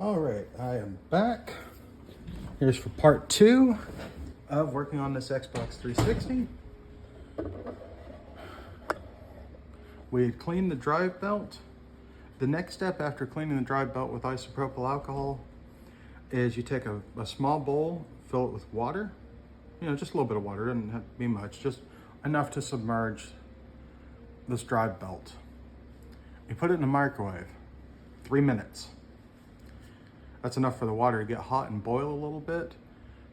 All right, I am back. Here's for part 2 of working on this Xbox 360. We had cleaned the drive belt. The next step after cleaning the drive belt with isopropyl alcohol is you take a small bowl, fill it with water, just a little bit of water, doesn't have to be much, just enough to submerge this drive belt. You put it in the microwave, 3 minutes. That's enough for the water to get hot and boil a little bit.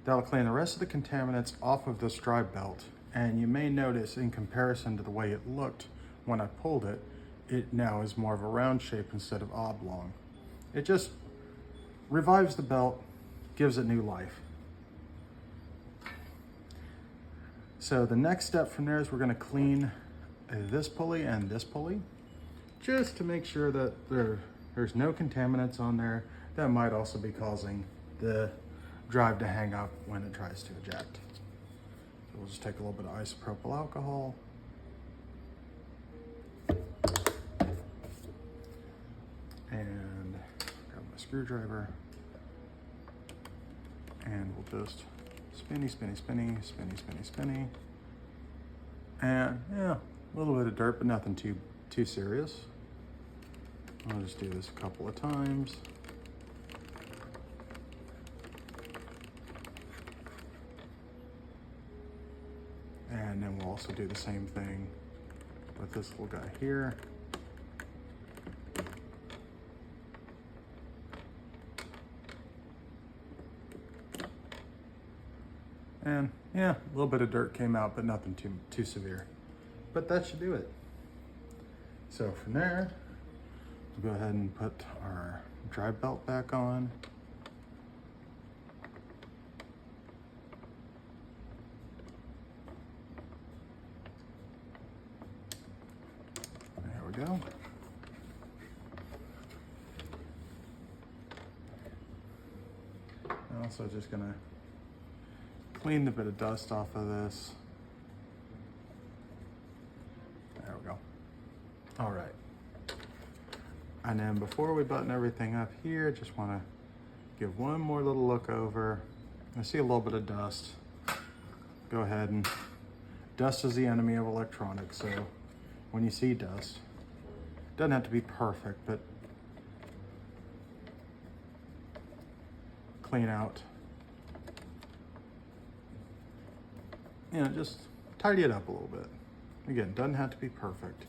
That'll clean the rest of the contaminants off of this drive belt. And you may notice in comparison to the way it looked when I pulled it, it now is more of a round shape instead of oblong. It just revives the belt, gives it new life. So the next step from there is we're gonna clean this pulley and this pulley, just to make sure that there's no contaminants on there that might also be causing the drive to hang up when it tries to eject. So we'll just take a little bit of isopropyl alcohol. And grab my screwdriver. And we'll just spinny. And yeah, a little bit of dirt, but nothing too serious. I'll just do this a couple of times. And then we'll also do the same thing with this little guy here. And yeah, a little bit of dirt came out, but nothing too severe. But that should do it. So from there, we'll go ahead and put our drive belt back on. There we go. I'm also just gonna clean the bit of dust off of this. There we go. All right. And then before we button everything up here, just want to give one more little look over. I see a little bit of dust. Go ahead and dust is the enemy of electronics. So when you see dust, it doesn't have to be perfect, but clean out. Just tidy it up a little bit. Again, doesn't have to be perfect.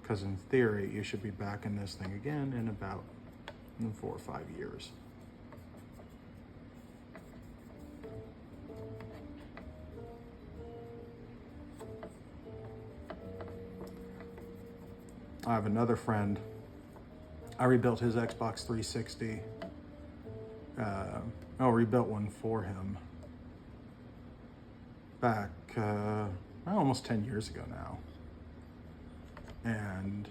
Because in theory, you should be back in this thing again in about 4 or 5 years. I have another friend. I rebuilt his Xbox 360. Rebuilt one for him back almost 10 years ago now. And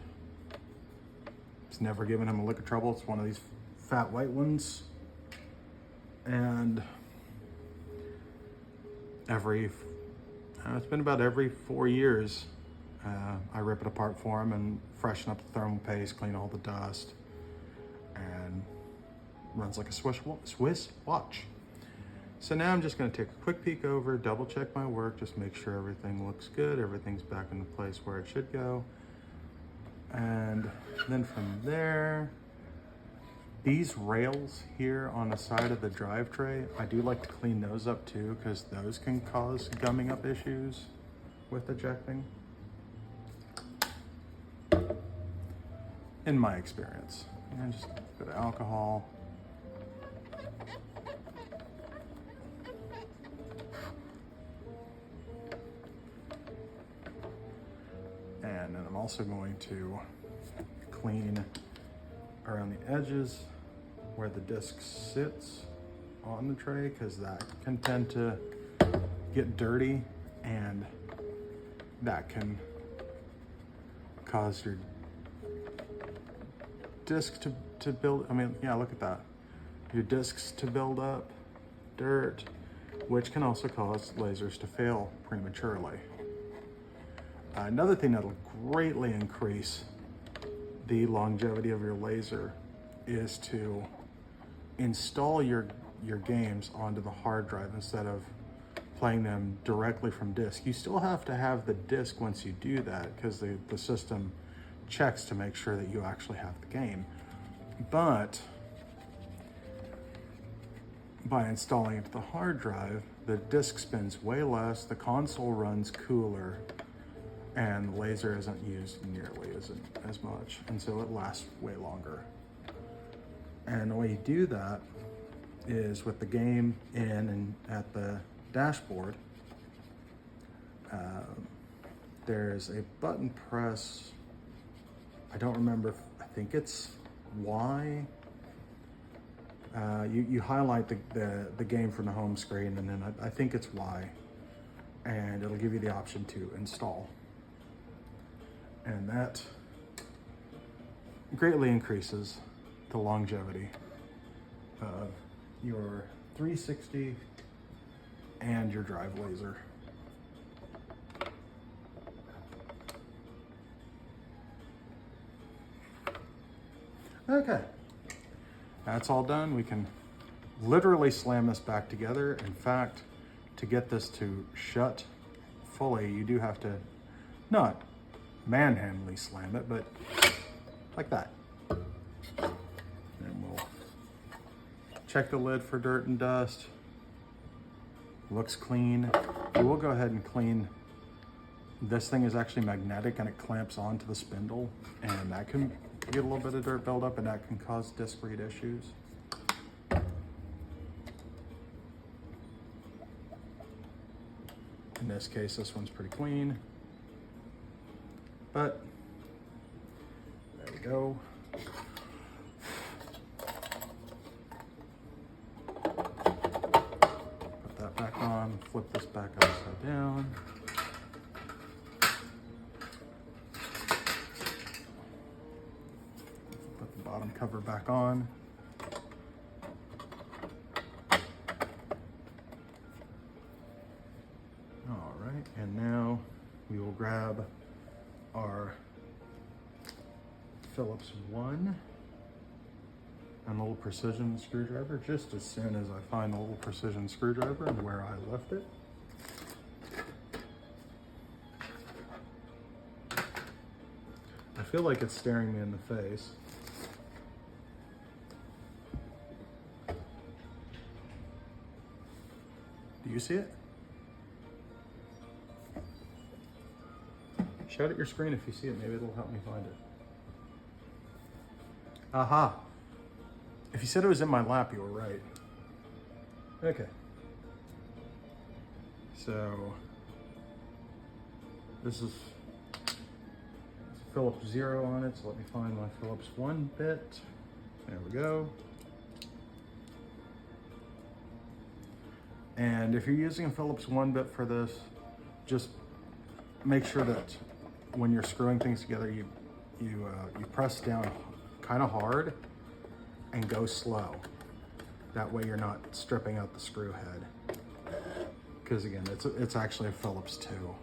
it's never given him a lick of trouble. It's one of these fat white ones. And it's been about every 4 years, I rip it apart for him and freshen up the thermal paste, clean all the dust, and runs like a Swiss watch. So now I'm just gonna take a quick peek over, double check my work, just make sure everything looks good, everything's back in the place where it should go. And then from there, these rails here on the side of the drive tray, I do like to clean those up too, because those can cause gumming up issues with ejecting, in my experience. And just a bit of alcohol. And then I'm also going to clean around the edges where the disc sits on the tray, because that can tend to get dirty and that can cause your disc to build. Look at that. Your discs to build up dirt, which can also cause lasers to fail prematurely. Another thing that'll greatly increase the longevity of your laser is to install your games onto the hard drive instead of playing them directly from disk. You still have to have the disk once you do that, because the system checks to make sure that you actually have the game. But by installing it to the hard drive, the disk spins way less, the console runs cooler, and laser isn't used nearly as much, and so it lasts way longer. And the way you do that is with the game in and at the dashboard, there's a button press. I don't remember, I think it's Y. You highlight the game from the home screen, and then I think it's Y, and it'll give you the option to install. And that greatly increases the longevity of your 360 and your drive laser. Okay, that's all done. We can literally slam this back together. In fact, to get this to shut fully, you do have to not manhandly slam it, but like that. And we'll check the lid for dirt and dust. Looks clean. We will go ahead and clean. This thing is actually magnetic and it clamps onto the spindle, and that can get a little bit of dirt buildup, and that can cause disc read issues. In this case, this one's pretty clean, but there we go. Put that back on, flip this back upside down. Put the bottom cover back on. All right, and now we will grab our Phillips 1 and a little precision screwdriver just as soon as I find the little precision screwdriver and where I left it. I feel like it's staring me in the face. Do you see it? Shout at your screen if you see it. Maybe it'll help me find it. Aha. If you said it was in my lap, you were right. Okay. So this is Phillips 0 on it. So let me find my Phillips 1 bit. There we go. And if you're using a Phillips 1 bit for this, just make sure that when you're screwing things together, you press down kind of hard and go slow. That way you're not stripping out the screw head. Because again, it's actually a Phillips 2.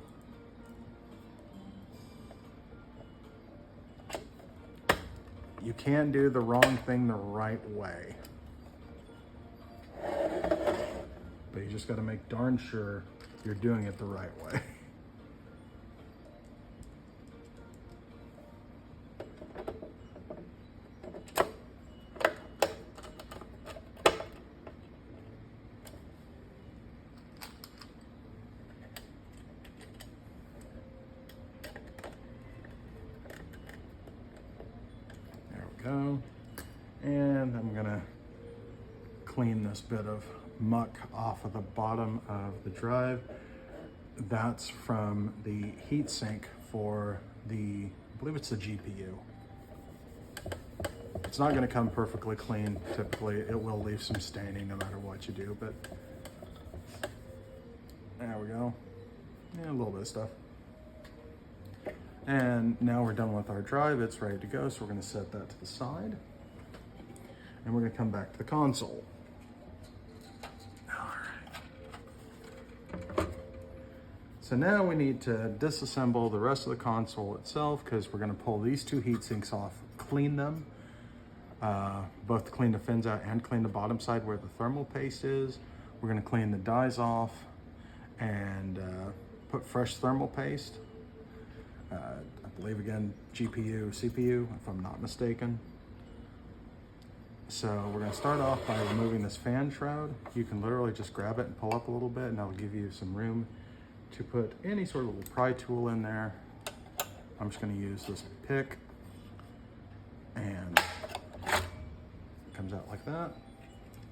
You can do the wrong thing the right way. But you just got to make darn sure you're doing it the right way. There we go. And I'm gonna clean this bit of muck off of the bottom of the drive. That's from the heatsink for the, I believe it's the GPU. It's not going to come perfectly clean. Typically, it will leave some staining no matter what you do, but there we go. Yeah, a little bit of stuff. And now we're done with our drive. It's ready to go, so we're going to set that to the side. And we're going to come back to the console. So now we need to disassemble the rest of the console itself, because we're going to pull these two heat sinks off, clean them, both to clean the fins out and clean the bottom side where the thermal paste is. We're gonna clean the dies off and put fresh thermal paste. I believe again, GPU, CPU, if I'm not mistaken. So we're gonna start off by removing this fan shroud. You can literally just grab it and pull up a little bit, and that'll give you some room to put any sort of little pry tool in there. I'm just gonna use this pick, and it comes out like that.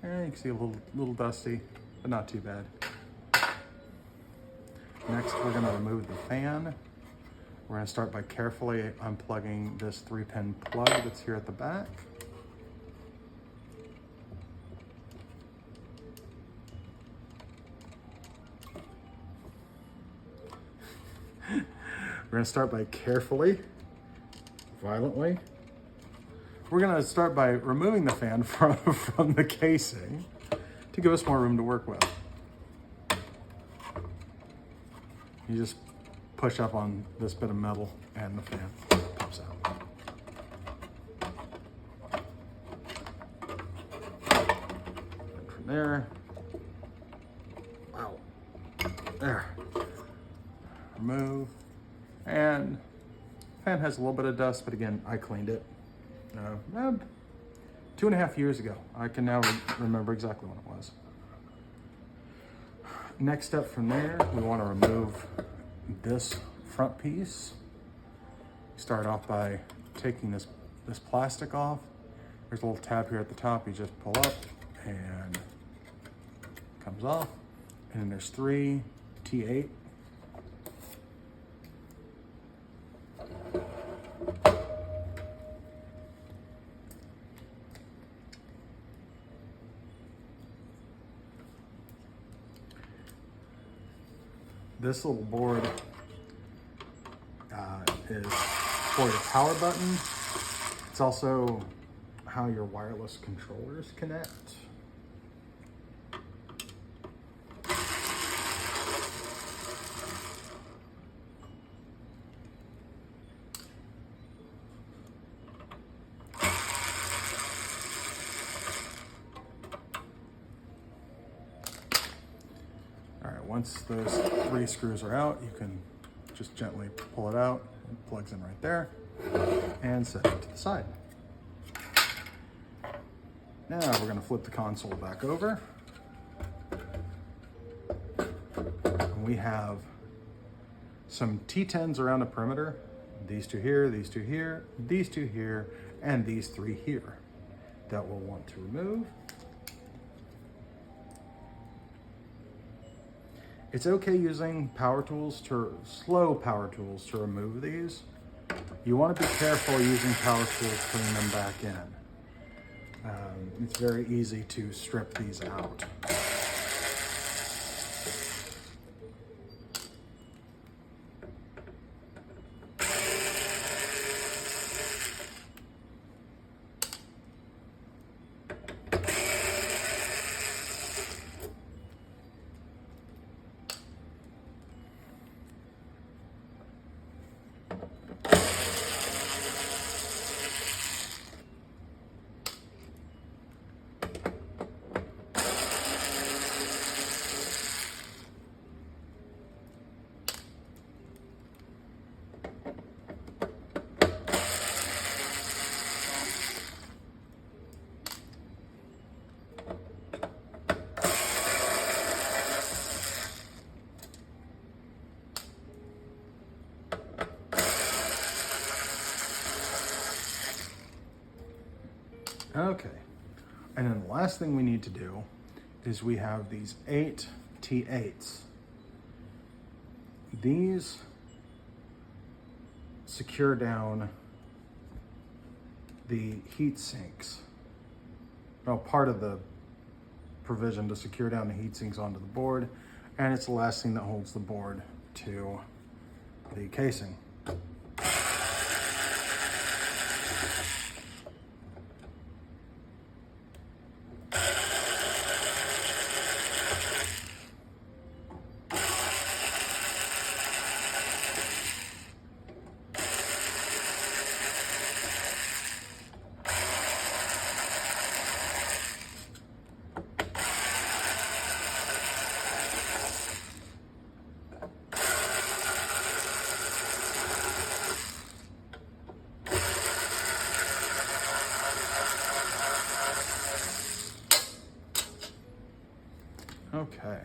And you can see a little dusty, but not too bad. Next, we're gonna remove the fan. We're gonna start by carefully unplugging this 3-pin plug that's here at the back. We're gonna start by carefully, violently. We're gonna start by removing the fan from the casing to give us more room to work with. You just push up on this bit of metal and the fan pops out. And from there, wow, there, remove. And fan has a little bit of dust, but again, I cleaned it 2.5 years ago. I can now remember exactly when it was. Next step from there, we want to remove this front piece. Start off by taking this plastic off. There's a little tab here at the top. You just pull up and it comes off. And then there's 3 T8. This little board is for the power button. It's also how your wireless controllers connect. Once those 3 screws are out, you can just gently pull it out. It plugs in right there and set it to the side. Now we're going to flip the console back over. And we have some T10s around the perimeter. These 2 here, these 2 here, these 2 here, and these 3 here that we'll want to remove. It's okay using slow power tools to remove these. You want to be careful using power tools putting them back in. It's very easy to strip these out. Okay, and then the last thing we need to do is we have these 8 T8s. These secure down the heat sinks. Well, part of the provision to secure down the heat sinks onto the board, and it's the last thing that holds the board to the casing. Okay.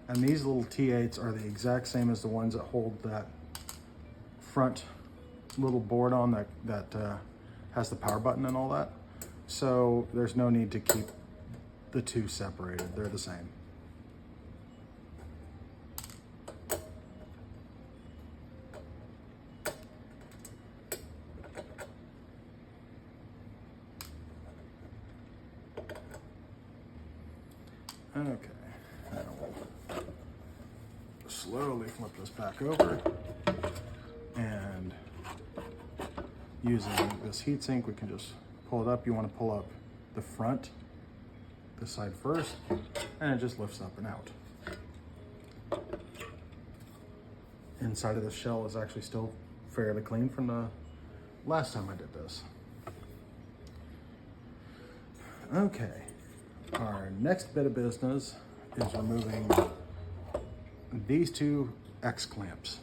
And these little T8s are the exact same as the ones that hold that front little board on that has the power button and all that. So there's no need to keep the two separated. They're the same. Okay, now we'll slowly flip this back over, and using this heatsink, we can just pull it up. You want to pull up the front, this side first, and it just lifts up and out. Inside of the shell is actually still fairly clean from the last time I did this. Okay. Our next bit of business is removing these two X clamps.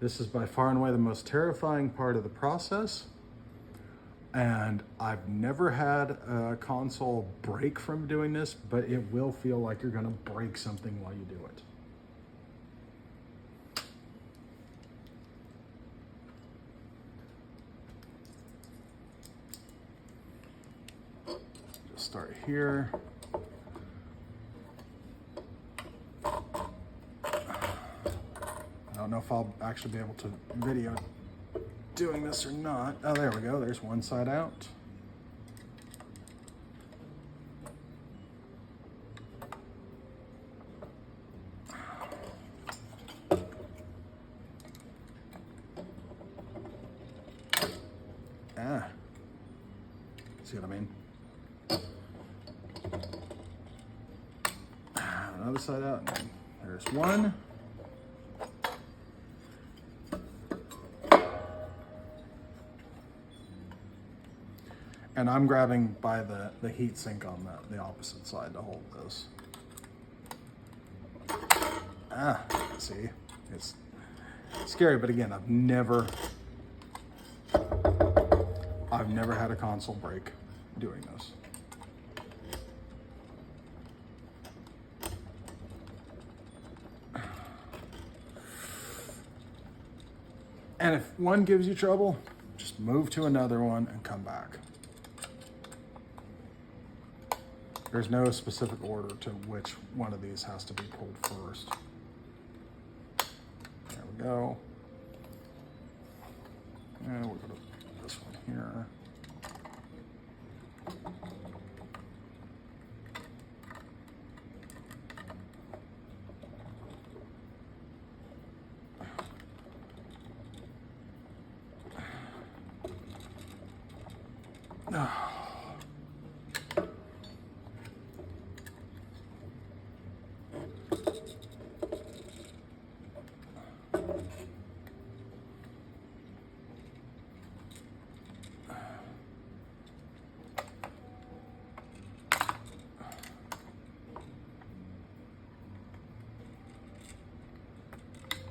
This is by far and away the most terrifying part of the process, and I've never had a console break from doing this, but it will feel like you're gonna break something while you do it. Start here. I don't know if I'll actually be able to video doing this or not. Oh, there we go. There's one side out. Ah. See what I mean? Another side out, and there's one. And I'm grabbing by the heat sink on the opposite side to hold this. Ah, see, it's scary, but again, I've never had a console break doing this. And if one gives you trouble, just move to another one and come back. There's no specific order to which one of these has to be pulled first. There we go. And we'll go to this one here.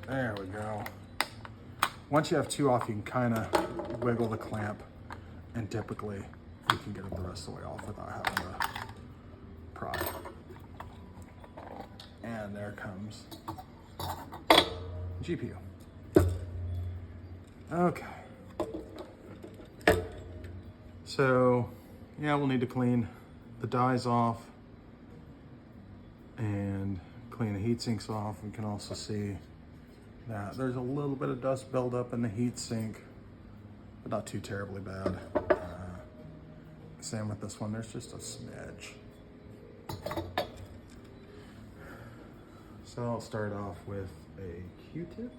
There we go. Once you have two off, you can kind of wiggle the clamp, and typically you can get it the rest of the way off without having to pry. And there comes GPU. Okay. So, yeah, we'll need to clean the dies off and clean the heat sinks off. We can also see that there's a little bit of dust buildup in the heat sink, but not too terribly bad. Same with this one, there's just a smidge. So I'll start off with a Q-tip.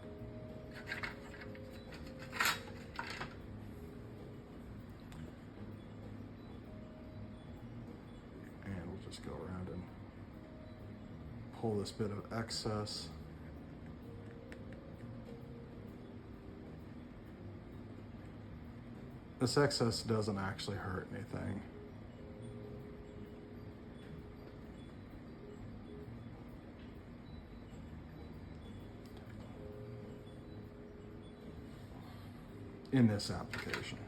And we'll just go around and pull this bit of excess. This excess doesn't actually hurt anything. in this application.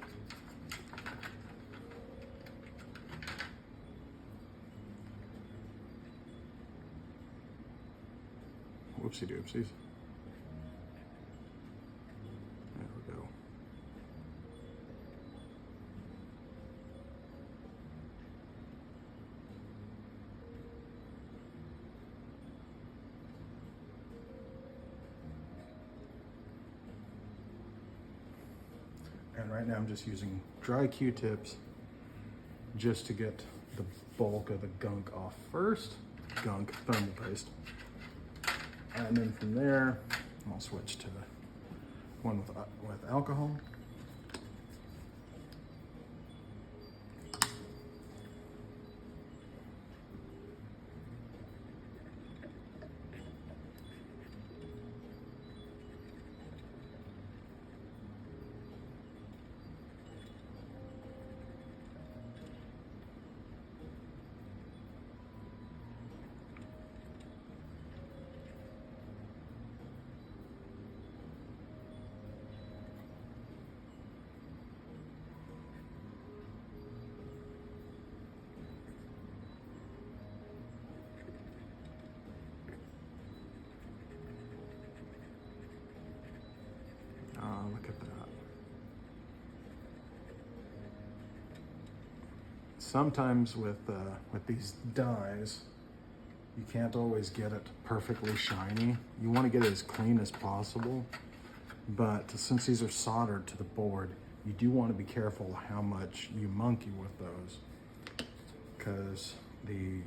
Whoopsie doopsies. There we go. And right now I'm just using dry Q-tips just to get the bulk of the gunk off first. Gunk, thermal paste. And then from there, I'll switch to the one with alcohol. Look at that. Sometimes with these dyes, you can't always get it perfectly shiny. You want to get it as clean as possible, but since these are soldered to the board, you do want to be careful how much you monkey with those, because the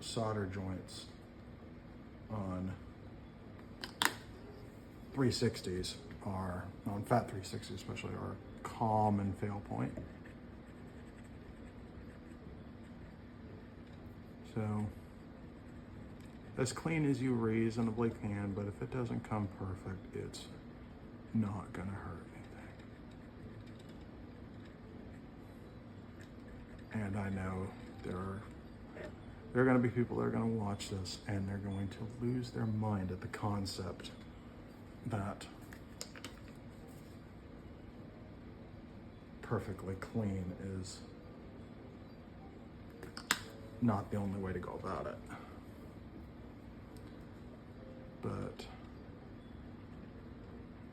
solder joints on 360s are, on fat 360s especially, are common fail point. So as clean as you reasonably can, but if it doesn't come perfect, it's not gonna hurt anything. And I know there are gonna be people that are gonna watch this and they're going to lose their mind at the concept that perfectly clean is not the only way to go about it. But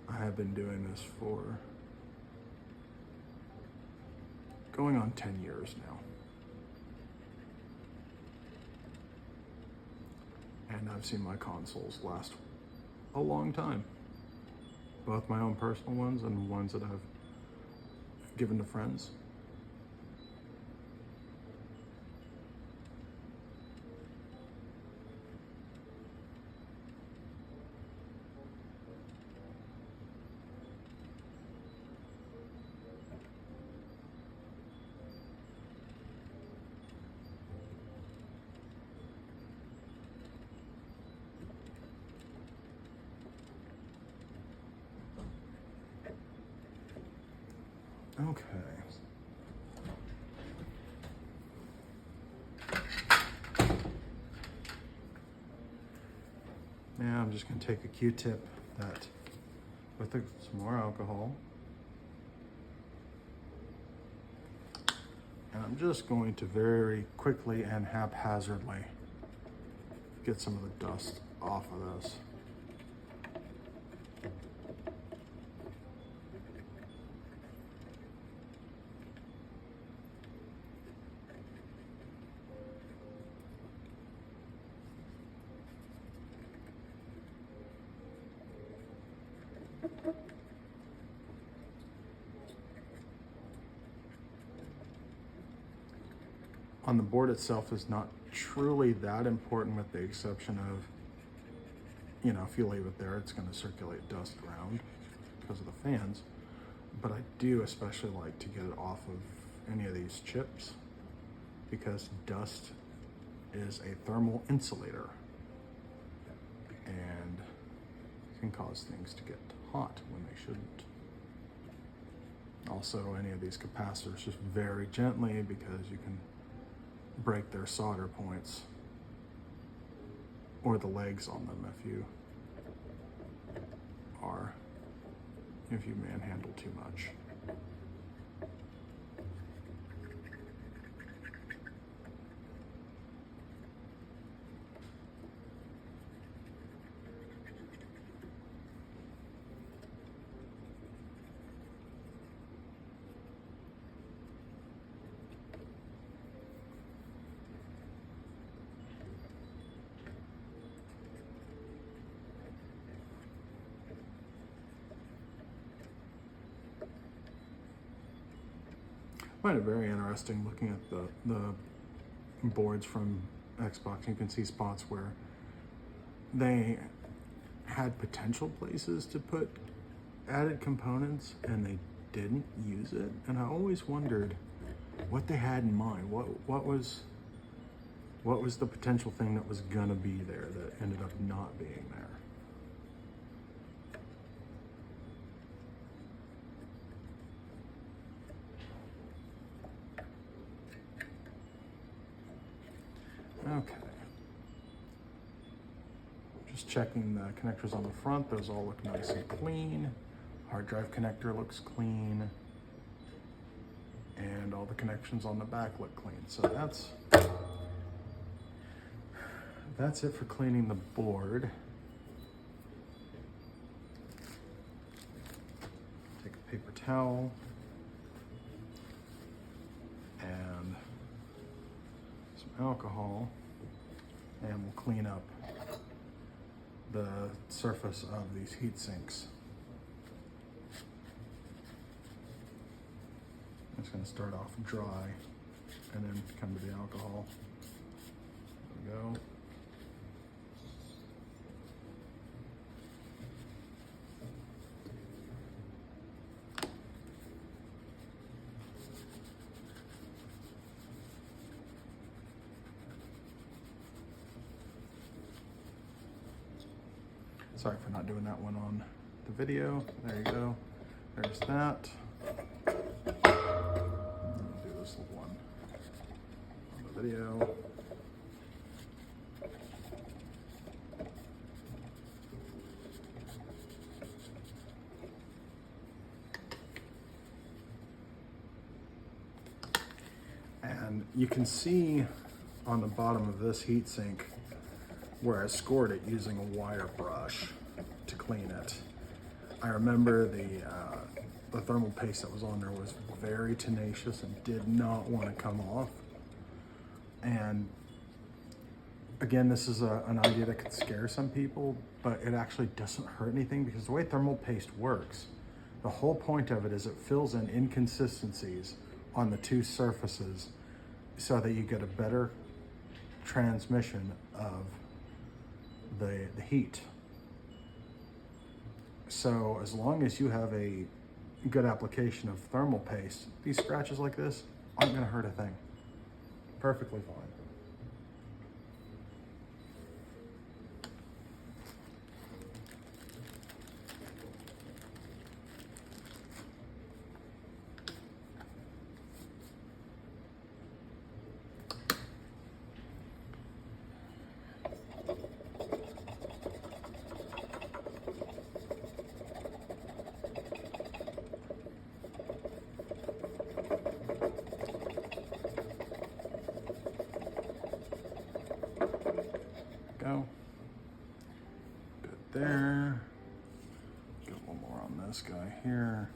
I have been doing this for going on 10 years now. And I've seen my consoles last a long time. Both my own personal ones and ones that I've given to friends. Okay. Now I'm just going to take a Q-tip that with some more alcohol, and I'm just going to very quickly and haphazardly get some of the dust off of this. On the board itself is not truly that important, with the exception of, you know, if you leave it there, it's going to circulate dust around because of the fans. But I do especially like to get it off of any of these chips, because dust is a thermal insulator and can cause things to get hot when they shouldn't. Also, any of these capacitors, just very gently, because you can break their solder points or the legs on them if you are, if you manhandle too much. I find it very interesting looking at the boards from Xbox. You can see spots where they had potential places to put added components and they didn't use it. And I always wondered what they had in mind. What was the potential thing that was gonna be there that ended up not being there? Okay. Just checking the connectors on the front. Those all look nice and clean. Hard drive connector looks clean. And all the connections on the back look clean. So that's it for cleaning the board. Take a paper towel and some alcohol, and we'll clean up the surface of these heat sinks. I'm just going to start off dry and then come to the alcohol. There we go. Sorry for not doing that one on the video. There you go. There's that. Do this little one on the video. And you can see on the bottom of this heatsink where I scored it using a wire brush to clean it. I remember the thermal paste that was on there was very tenacious and did not want to come off. And again, this is an idea that could scare some people, but it actually doesn't hurt anything because the way thermal paste works, the whole point of it is it fills in inconsistencies on the two surfaces so that you get a better transmission of the heat. So as long as you have a good application of thermal paste, these scratches like this aren't going to hurt a thing. Perfectly fine. Go. Good there. Get one more on this guy here.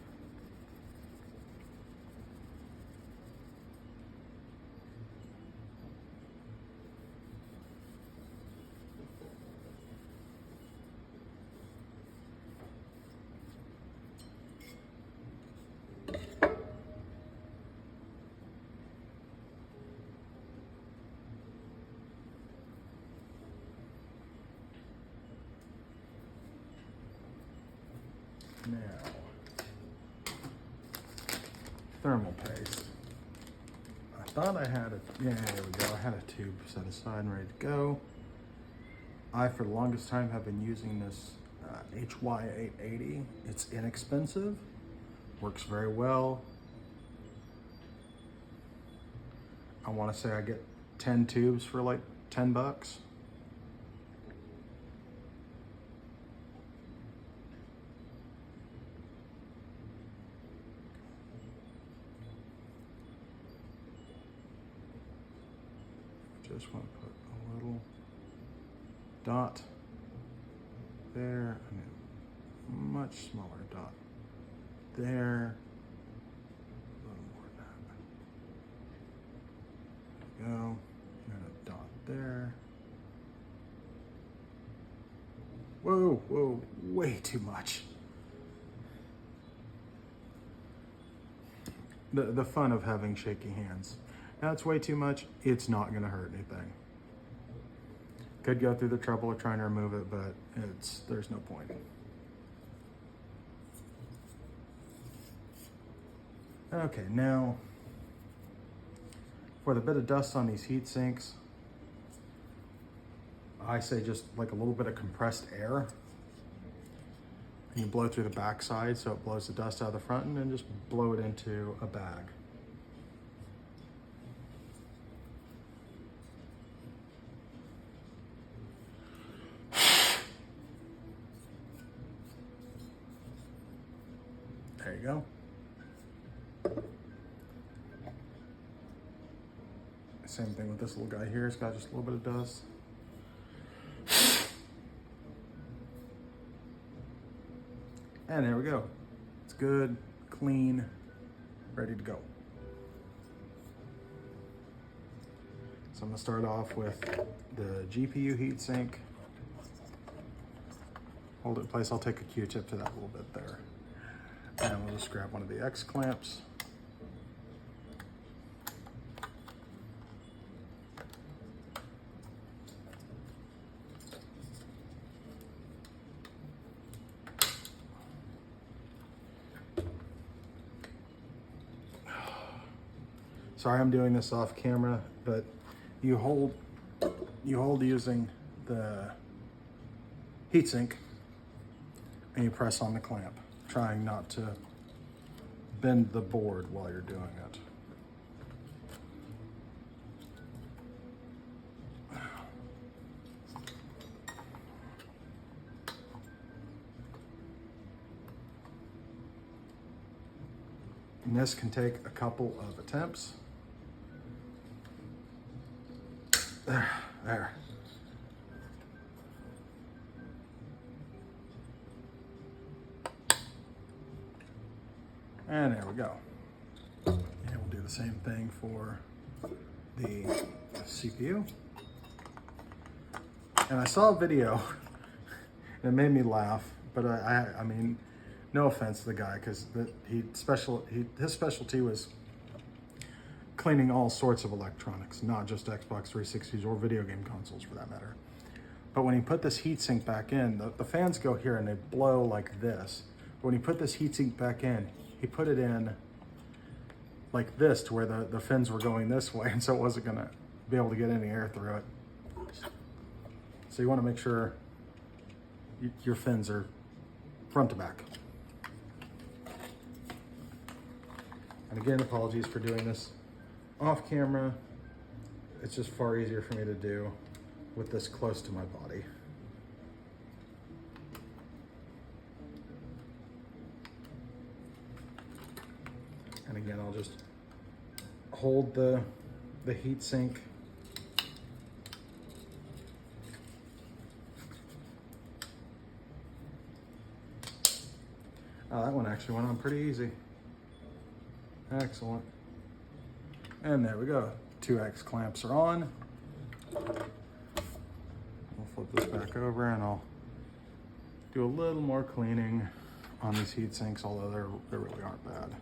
Now, thermal paste. I thought I had yeah, there we go. I had a tube set aside and ready to go. I, for the longest time, have been using this HY880. It's inexpensive, works very well. I want to say I get 10 tubes for like 10 bucks. just want to put a little dot there, and a much smaller dot there. A little more than that. There we go. And a dot there. Whoa, whoa, way too much. The fun of having shaky hands. Now it's way too much. It's not gonna hurt anything. Could go through the trouble of trying to remove it, but there's no point. Okay, now for the bit of dust on these heat sinks, I say just like a little bit of compressed air. And you blow through the back side so it blows the dust out of the front, and then just blow it into a bag. There you go. Same thing with this little guy here. It's got just a little bit of dust. And there we go. It's good, clean, ready to go. So I'm gonna start off with the GPU heatsink. Hold it in place. I'll take a Q-tip to that a little bit there. And we'll just grab one of the X clamps. Sorry I'm doing this off camera, but you hold using the heatsink and you press on the clamp, trying not to bend the board while you're doing it. And this can take a couple of attempts. There. And there we go. And we'll do the same thing for the CPU. And I saw a video, and it made me laugh, but I mean, no offense to the guy, because his specialty was cleaning all sorts of electronics, not just Xbox 360s or video game consoles for that matter. But when he put this heatsink back in, the fans go here and they blow like this. But when he put this heatsink back in, he put it in like this to where the fins were going this way, and so it wasn't gonna be able to get any air through it. So you wanna make sure your fins are front to back. And again, apologies for doing this off camera. It's just far easier for me to do with this close to my body. And again, I'll just hold the heat sink. Oh, that one actually went on pretty easy. Excellent. And there we go. 2X clamps are on. We'll flip this back over and I'll do a little more cleaning on these heat sinks, although they really aren't bad.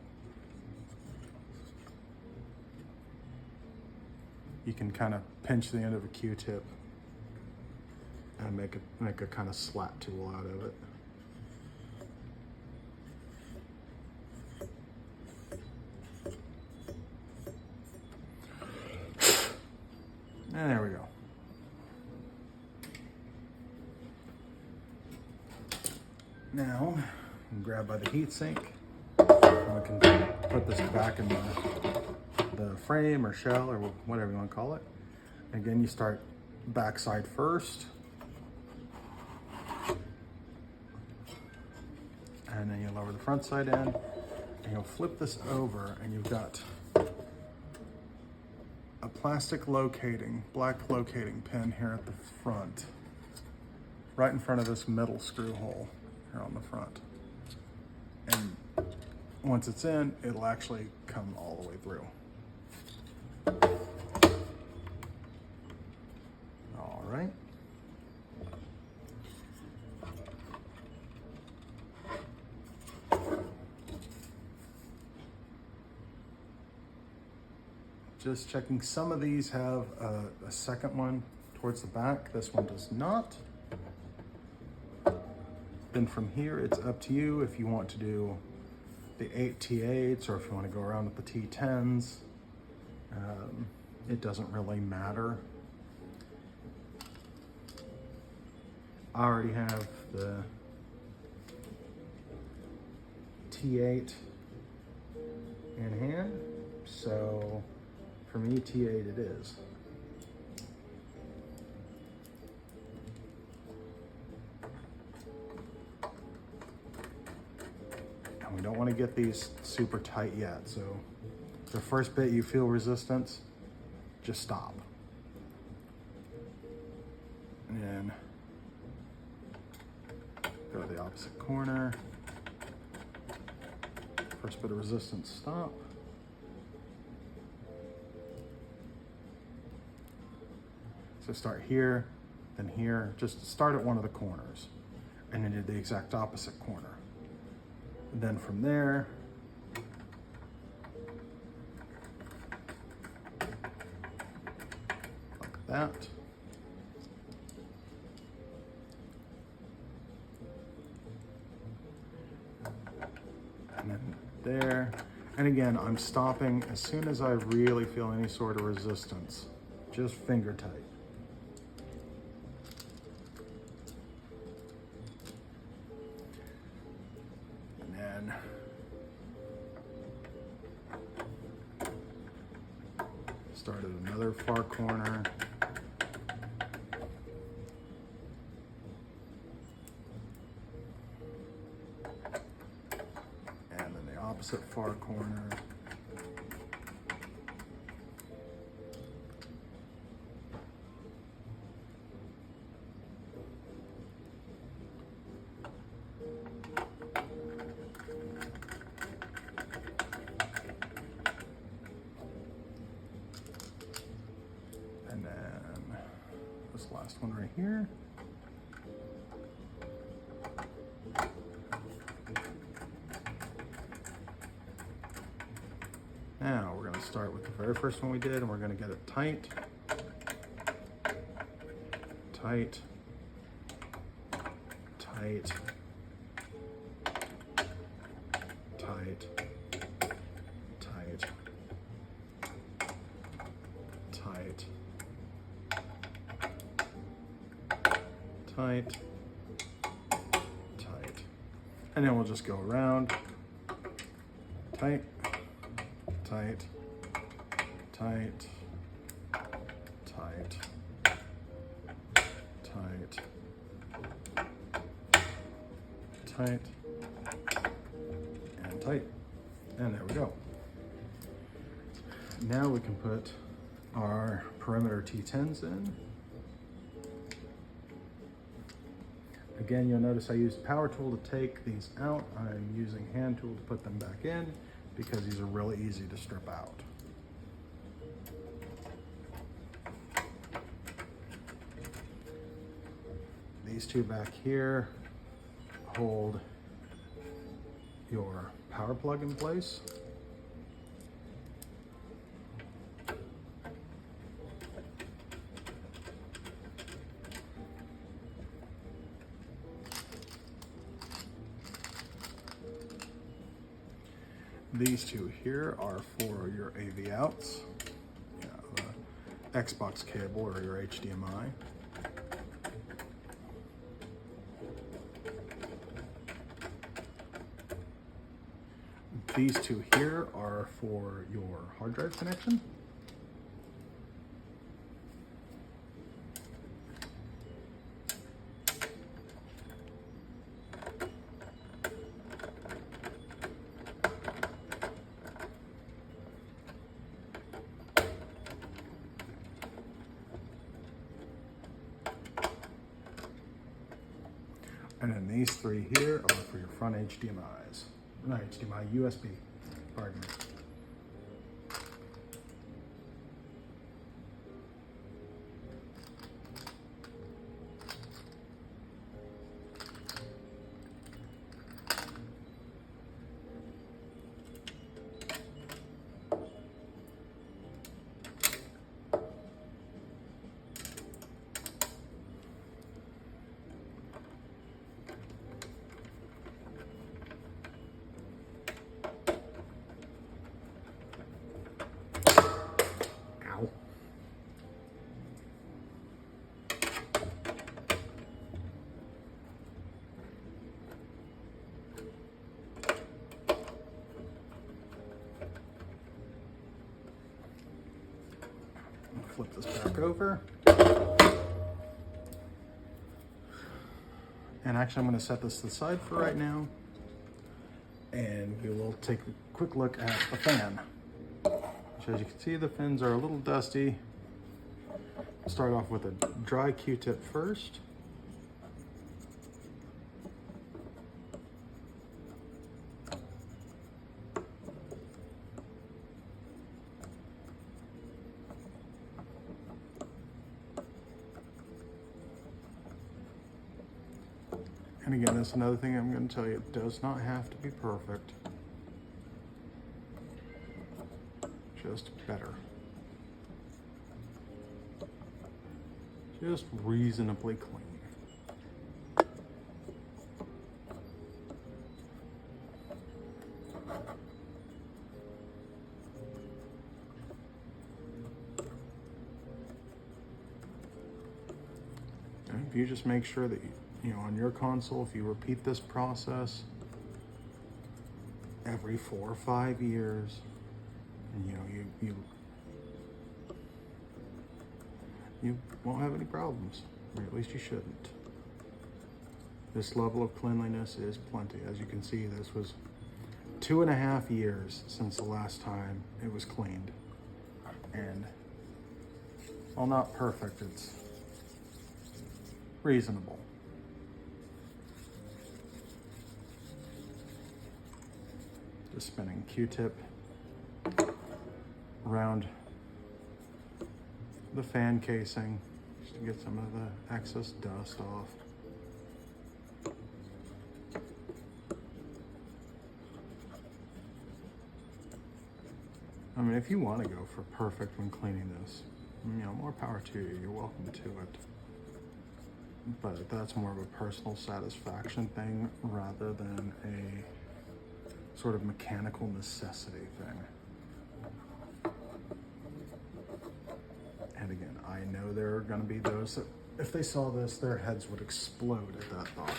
You can kind of pinch the end of a Q-tip and make a kind of slat tool out of it. And there we go. Now, we can grab by the heatsink, and we can put this back in the frame or shell or whatever you want to call it. Again, you start backside first, and then you lower the front side in, and you'll flip this over, and you've got a plastic black locating pin here at the front, right in front of this middle screw hole here on the front. And once it's in, it'll actually come all the way through. All right. Just checking, some of these have a second one towards the back. This one does not. Then from here, it's up to you if you want to do the 8 T8s or if you want to go around with the T10s. It doesn't really matter. I already have the T8 in hand, so for me, T8 it is. And we don't want to get these super tight yet, so the first bit you feel resistance, just stop. And then go to the opposite corner. First bit of resistance, stop. So start here, then here, just start at one of the corners and then do the exact opposite corner. And then from there, like that. And then there. And again, I'm stopping as soon as I really feel any sort of resistance, just finger tight. Start at another far corner. And then the opposite far corner. And then this last one right here. Now we're going to start with the very first one we did, and we're going to get it tight, tight, tight, tight, tight, tight, tight, tight, and then we'll just go around, tight, tight, tight, tight, tight, tight, and tight, and there we go. Now we can put our perimeter T10s in. Again, you'll notice I used power tool to take these out. I'm using hand tool to put them back in because these are really easy to strip out. These two back here hold your power plug in place. These two here are for your AV outs, the Xbox cable or your HDMI. These two here are for your hard drive connection. And then these three here are for your front HDMIs. Not HDMI, USB, pardon me. Ow. Flip this back over. And actually I'm going to set this to the side for right now. And we will take a quick look at the fan. Which, as you can see, the fins are a little dusty. We'll start off with a dry Q-tip first. And again, that's another thing I'm going to tell you. It does not have to be perfect. Just better. Just reasonably clean. And if you just make sure that you know, on your console, if you repeat this process every 4 or 5 years, and you won't have any problems, or at least you shouldn't. This level of cleanliness is plenty. As you can see, this was 2.5 years since the last time it was cleaned. And while not perfect, it's reasonable. Just spinning Q-tip around the fan casing just to get some of the excess dust off. I mean, if you want to go for perfect when cleaning this, you know, more power to you. You're welcome to it. But that's more of a personal satisfaction thing rather than a sort of mechanical necessity thing. And again, I know there are going to be those that, if they saw this, their heads would explode at that thought.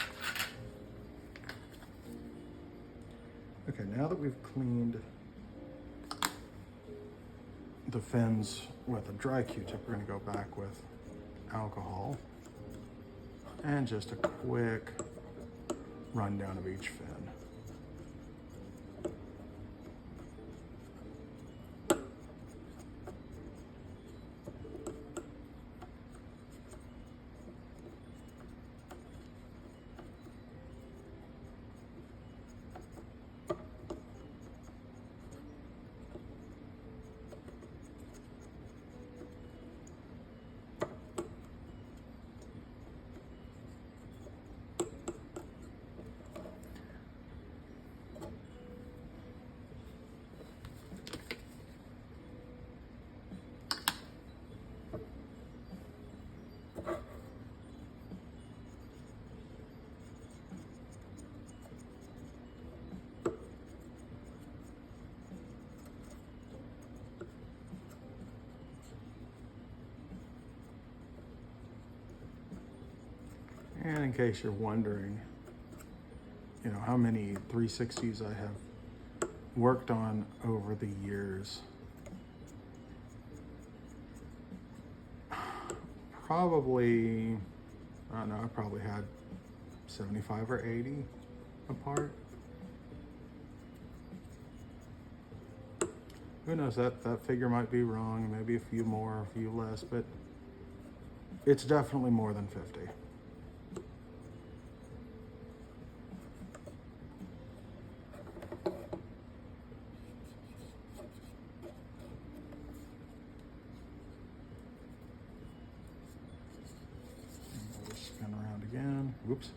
Okay, now that we've cleaned the fins with a dry Q-tip, we're going to go back with alcohol and just a quick rundown of each fin. And in case you're wondering, you know, how many 360s I have worked on over the years, probably, I don't know, I probably had 75 or 80 apart. Who knows, that figure might be wrong, maybe a few more, a few less, but it's definitely more than 50. Oops.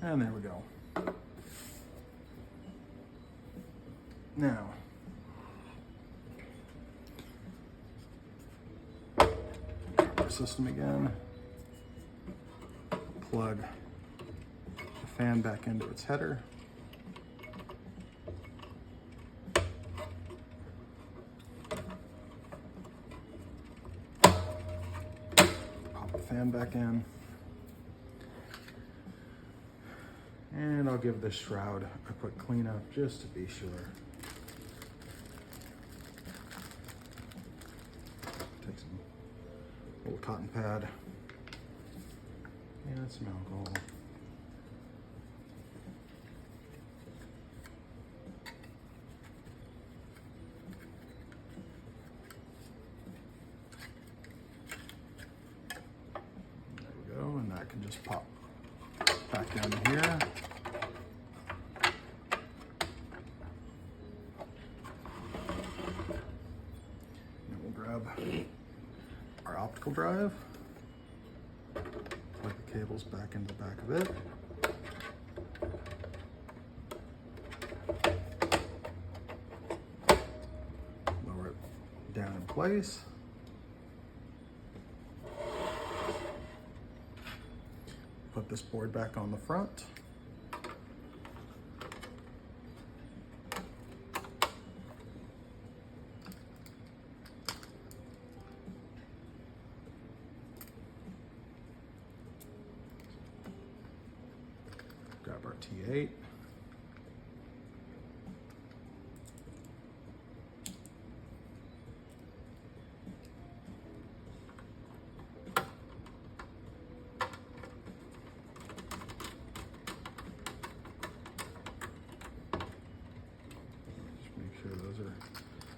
And there we go. Now, system again. Plug the fan back into its header. Pop the fan back in. And I'll give this shroud a quick cleanup just to be sure. Take some little cotton pad and some alcohol. There we go, and that can just pop back down here. Then we'll grab our optical drive, plug the cables back into the back of it. Lower it down in place. Put this board back on the front. Grab our T8.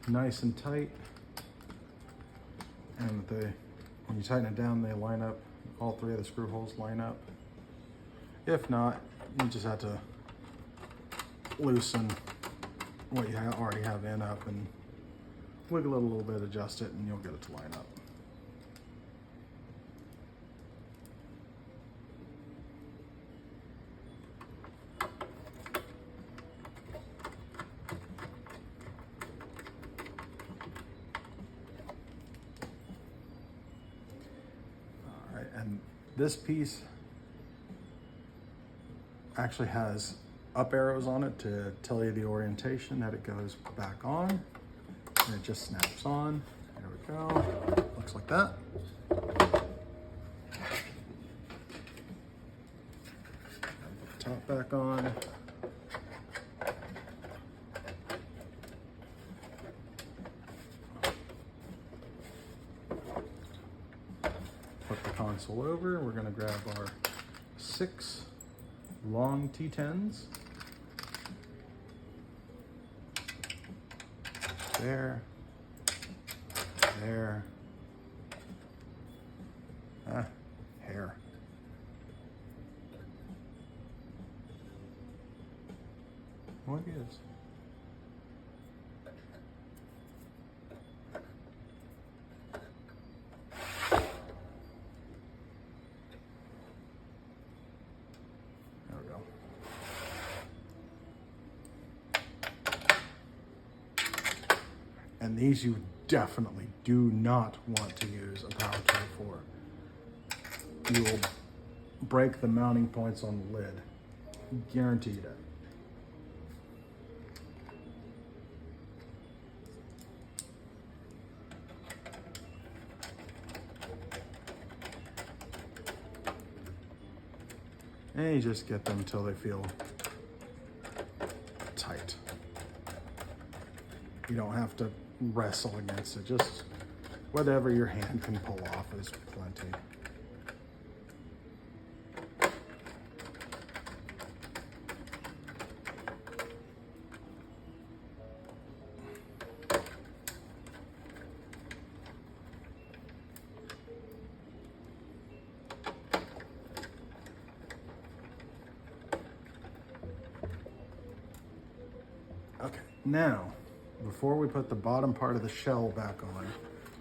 Nice and tight, and when you tighten it down, they line up. All three of the screw holes line up. If not, you just have to loosen what you already have in up and wiggle it a little bit, adjust it, and you'll get it to line up. And this piece actually has up arrows on it to tell you the orientation that it goes back on. And it just snaps on. There we go. Looks like that. Put the top back on. Flip the console over. We're going to grab our 6 long T10s. There. There. Hair. What is? There we go. And these you definitely do not want to use a power tool for. You will break the mounting points on the lid. Guaranteed it. And you just get them until they feel tight. You don't have to wrestle against it. Just whatever your hand can pull off is plenty. Okay, now, before we put the bottom part of the shell back on,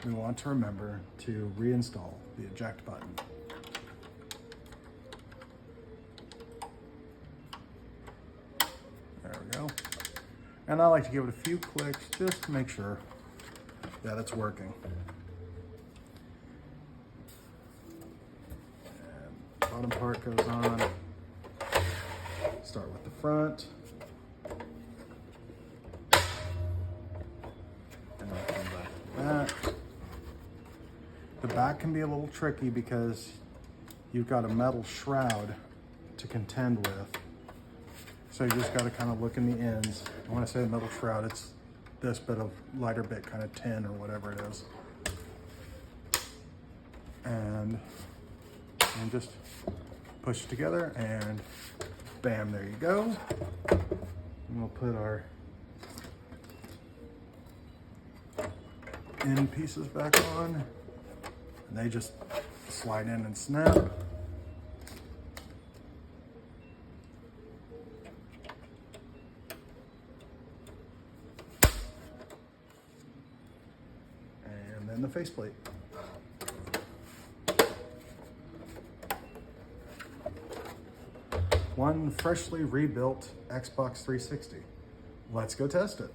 we want to remember to reinstall the eject button. There we go. And I like to give it a few clicks just to make sure that it's working. And bottom part goes on. Start with the front. And then come back to the back. The back can be a little tricky because you've got a metal shroud to contend with. So you just got to kind of look in the ends. When I say metal shroud, it's this bit of lighter bit, kind of tin or whatever it is. And just push it together and bam, there you go. And we'll put our end pieces back on. And they just slide in and snap. And then the faceplate. One freshly rebuilt Xbox 360. Let's go test it.